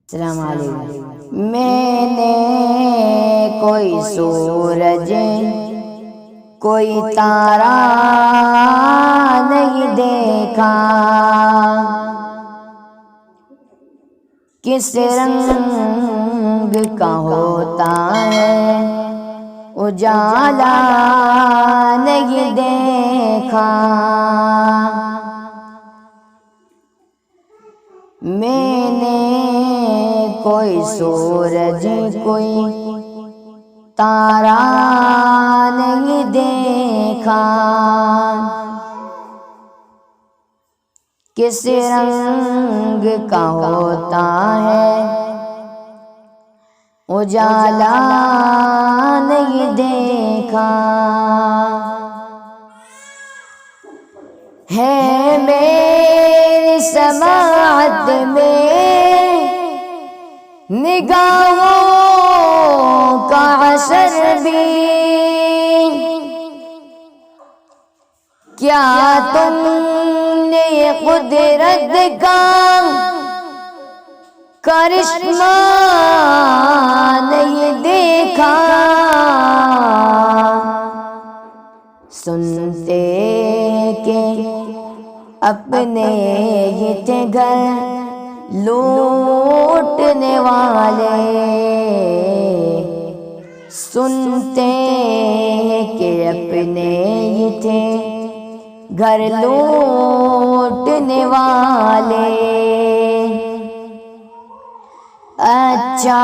السلام علیکم۔ میں نے کوئی سورج کوئی تارا نہیں دیکھا، کس رنگ کا ہوتا ہے اجالا نہیں دیکھا۔ میں نے کوئی سورج کوئی تارا نہیں دیکھا، کس رنگ کا ہوتا ہے اجالا نہیں دیکھا۔ ہے میری سماعت میں نگاہوں کا اثر بھی، کیا تم نے یہ قدرت کا کرشمہ نہیں دیکھا؟ سنتے کہ اپنے ہی تھے گھر لوٹنے والے، سنتے کہ اپنے ہی تھے گھر لوٹنے والے۔ اچھا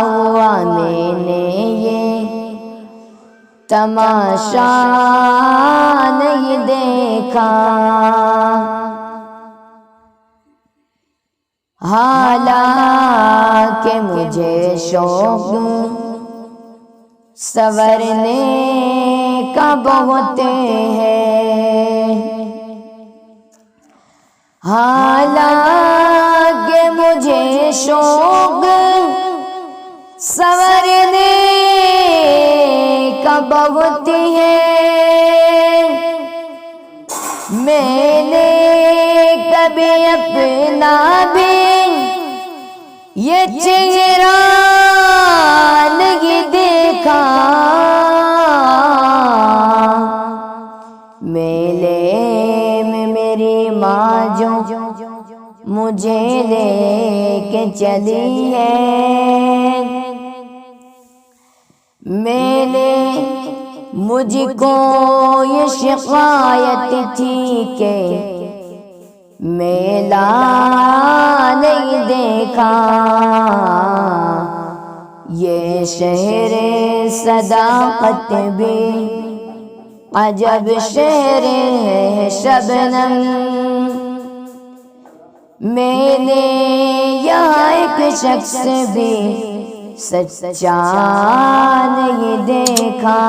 ہوا میں نے یہ تماشا نہیں دیکھا، حالانکہ مجھے شوق سنورنے کا بہت ہے، حالانکہ مجھے شوق سنورنے کا بہت ہے۔ میں نے کبھی اپنا بھی یہ چہرہ نہیں دیکھا، میلے میں میری ماں جو مجھے لے کے چلی ہے، میں نے مجھ کو یہ شکایت تھی کہ میلہ نہیں دیکھا، یہ شہر صداقت بھی عجب شہر ہے شبنم، میں نے یہاں ایک شخص بھی سچا نہیں دیکھا۔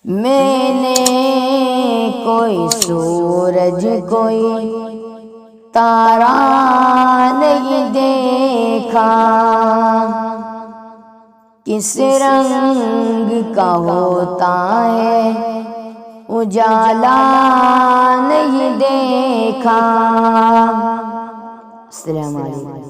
میں نے کوئی سورج کوئی تارا نہیں دیکھا، کس رنگ کا ہوتا ہے اجالا نہیں دیکھا۔ السلام علیکم۔